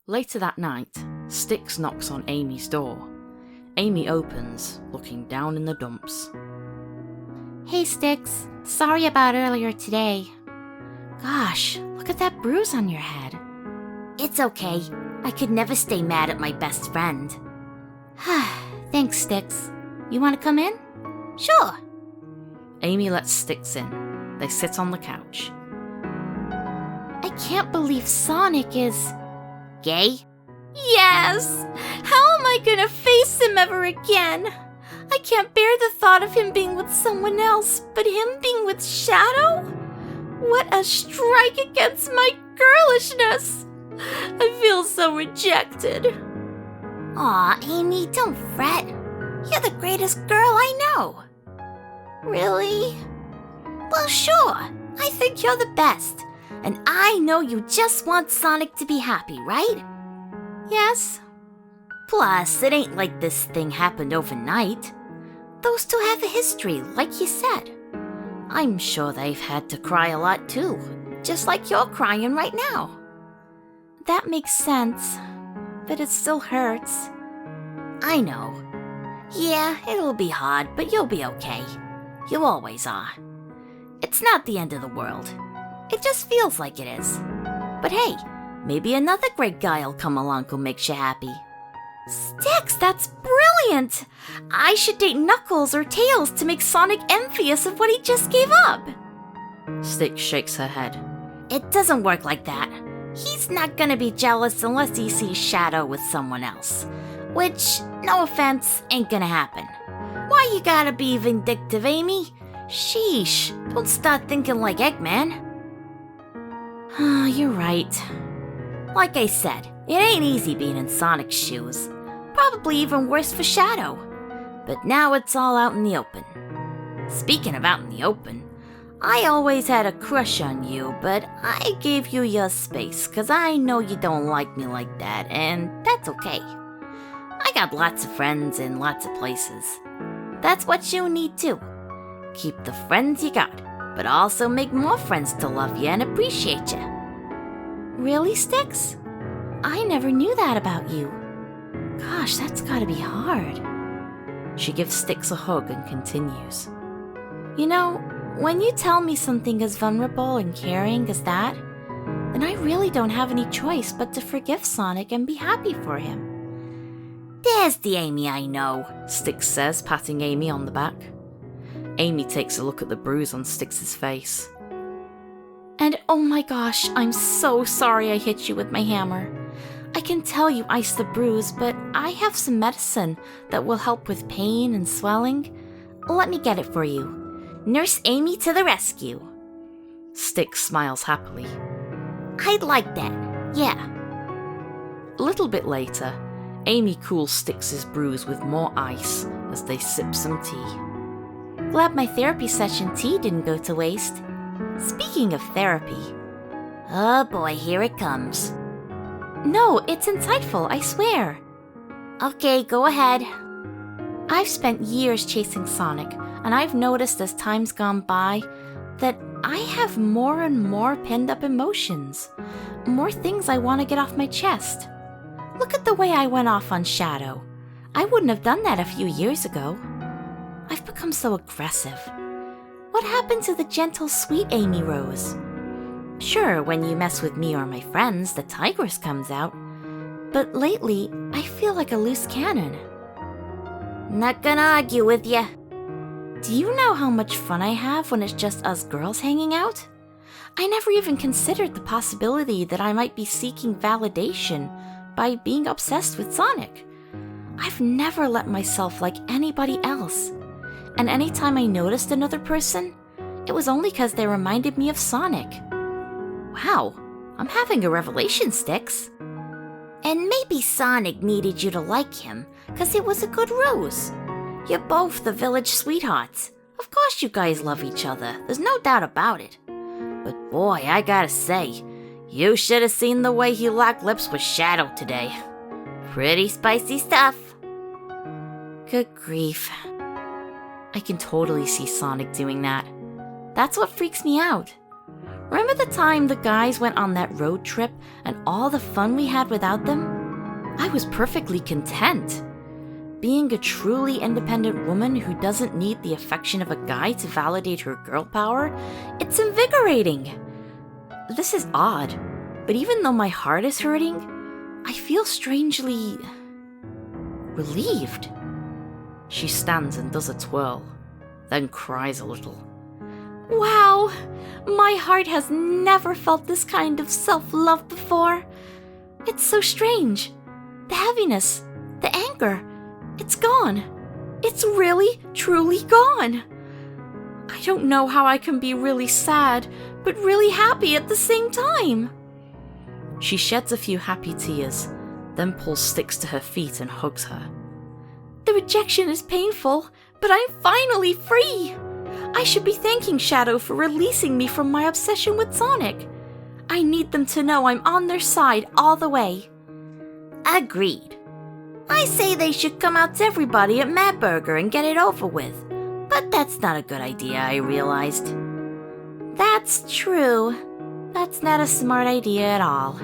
Later that night, Styx knocks on Amy's door. Amy opens, looking down in the dumps. Hey Styx, sorry about earlier today. Gosh, look at that bruise on your head. It's okay. I could never stay mad at my best friend. Thanks, Styx. You want to come in? Sure. Amy lets Styx in. They sit on the couch. I can't believe Sonic is... Gay? Yes! How am I gonna face him ever again? I can't bear the thought of him being with someone else, but him being with Shadow? What a strike against my girlishness! I feel so rejected. Aw, Amy, don't fret. You're the greatest girl I know. Really? Well, sure. I think you're the best. And I know you just want Sonic to be happy, right? Yes. Plus, it ain't like this thing happened overnight. Those two have a history, like you said. I'm sure they've had to cry a lot too, just like you're crying right now. That makes sense, but it still hurts. I know. Yeah, it'll be hard, but you'll be okay. You always are. It's not the end of the world. It just feels like it is. But hey, maybe another great guy'll come along who makes you happy. Styx, that's brilliant! I should date Knuckles or Tails to make Sonic envious of what he just gave up. Styx shakes her head. It doesn't work like that. He's not gonna be jealous unless he sees Shadow with someone else. Which, no offense, ain't gonna happen. Why you gotta be vindictive, Amy? Sheesh, don't start thinking like Eggman. You're right. Like I said, it ain't easy being in Sonic's shoes. Probably even worse for Shadow. But now it's all out in the open. Speaking of out in the open, I always had a crush on you, but I gave you your space, 'cause I know you don't like me like that, and that's okay. I got lots of friends in lots of places. That's what you need too. Keep the friends you got, but also make more friends to love you and appreciate you. Really, Styx? I never knew that about you. Gosh, that's gotta be hard. She gives Styx a hug and continues. You know, when you tell me something as vulnerable and caring as that, then I really don't have any choice but to forgive Sonic and be happy for him. There's the Amy I know, Styx says, patting Amy on the back. Amy takes a look at the bruise on Styx's face. And oh my gosh, I'm so sorry I hit you with my hammer. I can tell you iced the bruise, but I have some medicine that will help with pain and swelling. Let me get it for you. Nurse Amy to the rescue. Styx smiles happily. I'd like that, yeah. A little bit later, Amy cools Styx's bruise with more ice as they sip some tea. Glad my therapy session tea didn't go to waste. Speaking of therapy... Oh boy, here it comes. No, it's insightful, I swear. Okay, go ahead. I've spent years chasing Sonic, and I've noticed as time's gone by that I have more and more pinned up emotions. More things I want to get off my chest. Look at the way I went off on Shadow. I wouldn't have done that a few years ago. I've become so aggressive. What happened to the gentle, sweet Amy Rose? Sure, when you mess with me or my friends, the tigress comes out. But lately, I feel like a loose cannon. Not gonna argue with ya. Do you know how much fun I have when it's just us girls hanging out? I never even considered the possibility that I might be seeking validation by being obsessed with Sonic. I've never let myself like anybody else. And anytime I noticed another person, it was only because they reminded me of Sonic. Wow, I'm having a revelation, Styx. And maybe Sonic needed you to like him, 'cause it was a good ruse. You're both the village sweethearts. Of course you guys love each other, there's no doubt about it. But boy, I gotta say, you should have seen the way he locked lips with Shadow today. Pretty spicy stuff. Good grief. I can totally see Sonic doing that. That's what freaks me out. Remember the time the guys went on that road trip and all the fun we had without them? I was perfectly content. Being a truly independent woman who doesn't need the affection of a guy to validate her girl power, it's invigorating. This is odd, but even though my heart is hurting, I feel strangely relieved. She stands and does a twirl, then cries a little. Wow, my heart has never felt this kind of self-love before. It's so strange. The heaviness, the anger, it's gone. It's really, truly gone. I don't know how I can be really sad, but really happy at the same time. She sheds a few happy tears, then pulls Styx to her feet and hugs her. The rejection is painful, but I'm finally free. I should be thanking Shadow for releasing me from my obsession with Sonic. I need them to know I'm on their side all the way. Agreed. I say they should come out to everybody at Mad Burger and get it over with. But that's not a good idea, I realized. That's true. That's not a smart idea at all.